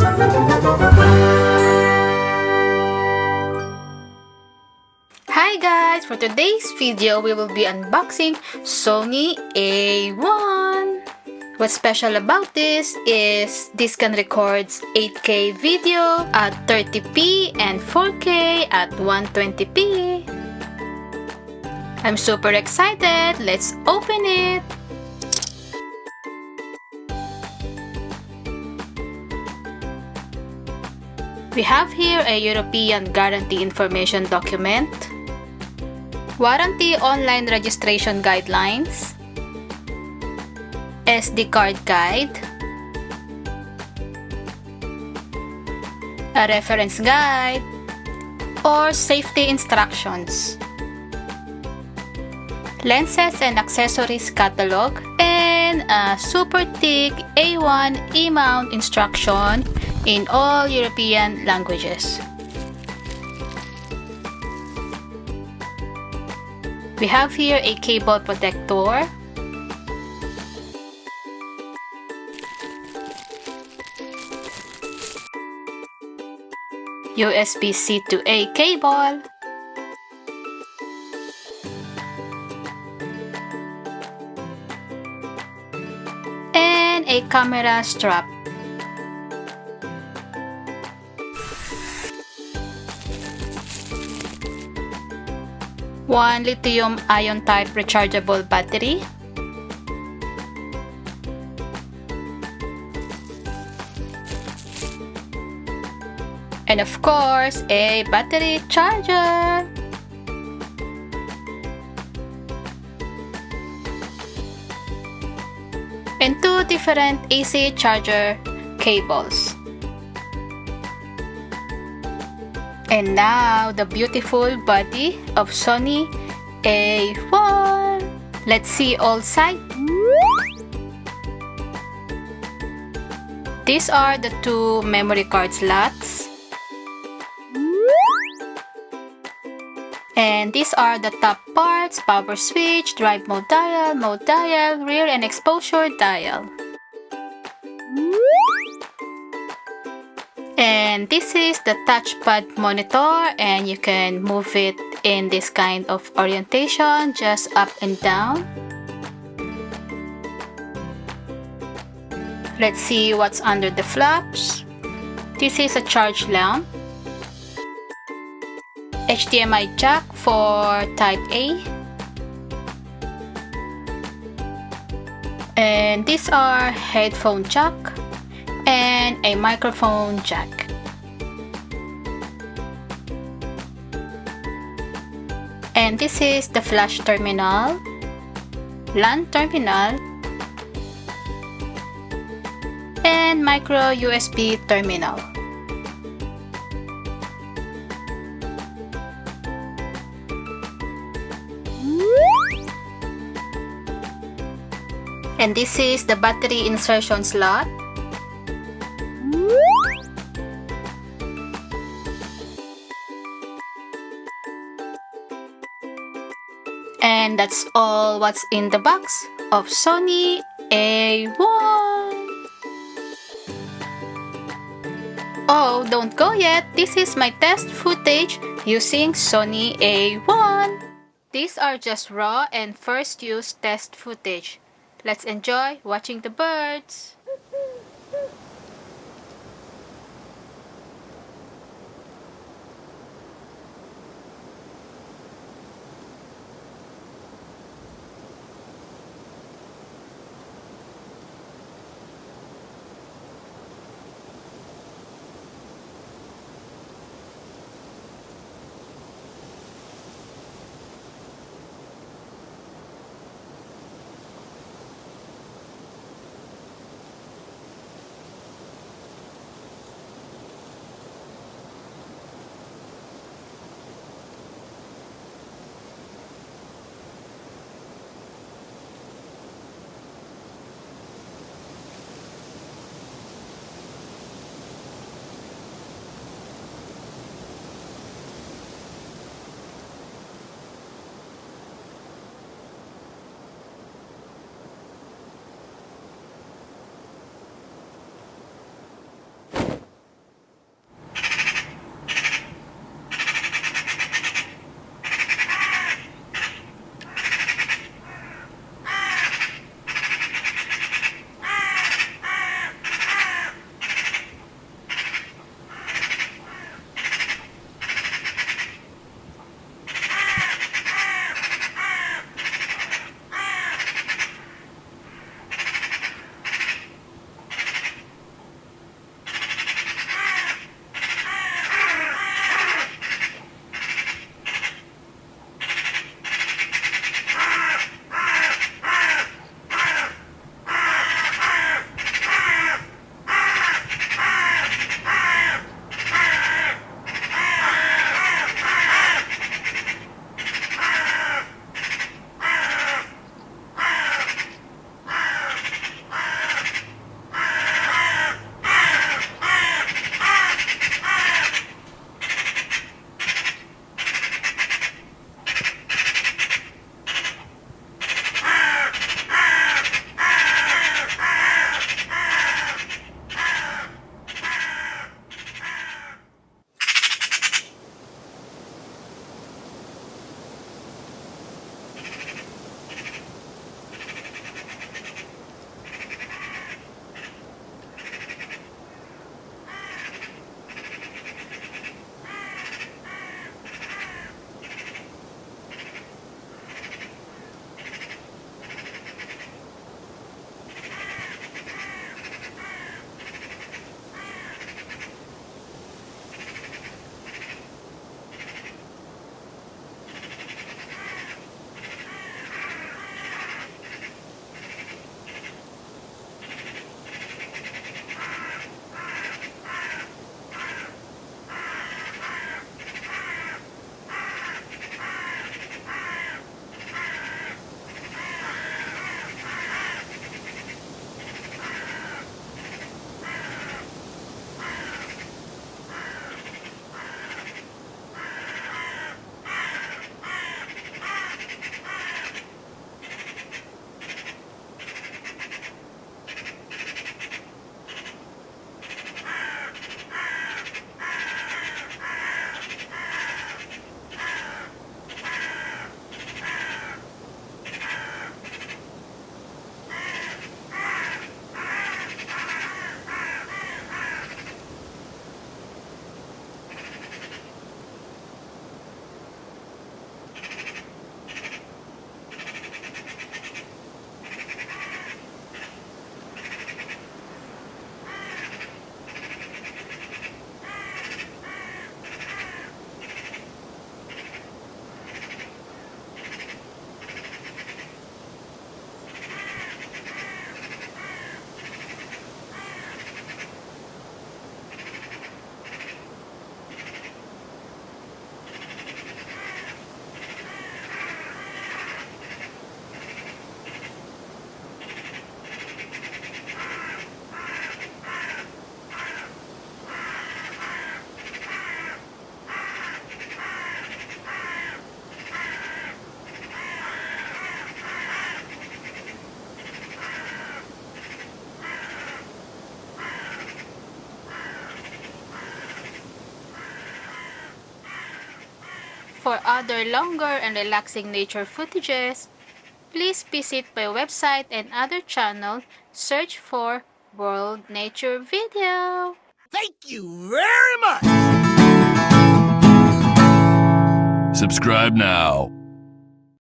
Hi guys! For today's video, we will be unboxing Sony A1. What's special about this is this can record 8K video at 30p and 4K at 120p. I'm super excited! Let's open it! We have here a European Guarantee Information document, Warranty Online Registration Guidelines, SD card guide, a reference guide, or safety instructions, lenses and accessories catalog, and a super thick A1 E-mount instruction in all European languages. We have here a cable protector, USB-C to A cable, and a camera strap. One lithium-ion type rechargeable battery, and of course, a battery charger. And two different AC charger cables. And now, the beautiful body of Sony A1. Let's see all sides. These are the two memory card slots. And these are the top parts: power switch, drive mode dial, rear and exposure dial. And this is the touchpad monitor, and you can move it in this kind of orientation, just up and down. Let's see what's under the flaps. This is a charge lamp, HDMI jack for type A, and these are headphone jack and a microphone jack. And this is the flash terminal, LAN terminal, and micro USB terminal. And this is the battery insertion slot. And that's all what's in the box of Sony A1. Oh, don't go yet. This is my test footage using Sony A1. These are just raw and first use test footage. Let's enjoy watching the birds. For other longer and relaxing nature footages, please visit my website and other channel. Search for World Nature Video. Thank you very much! Subscribe now.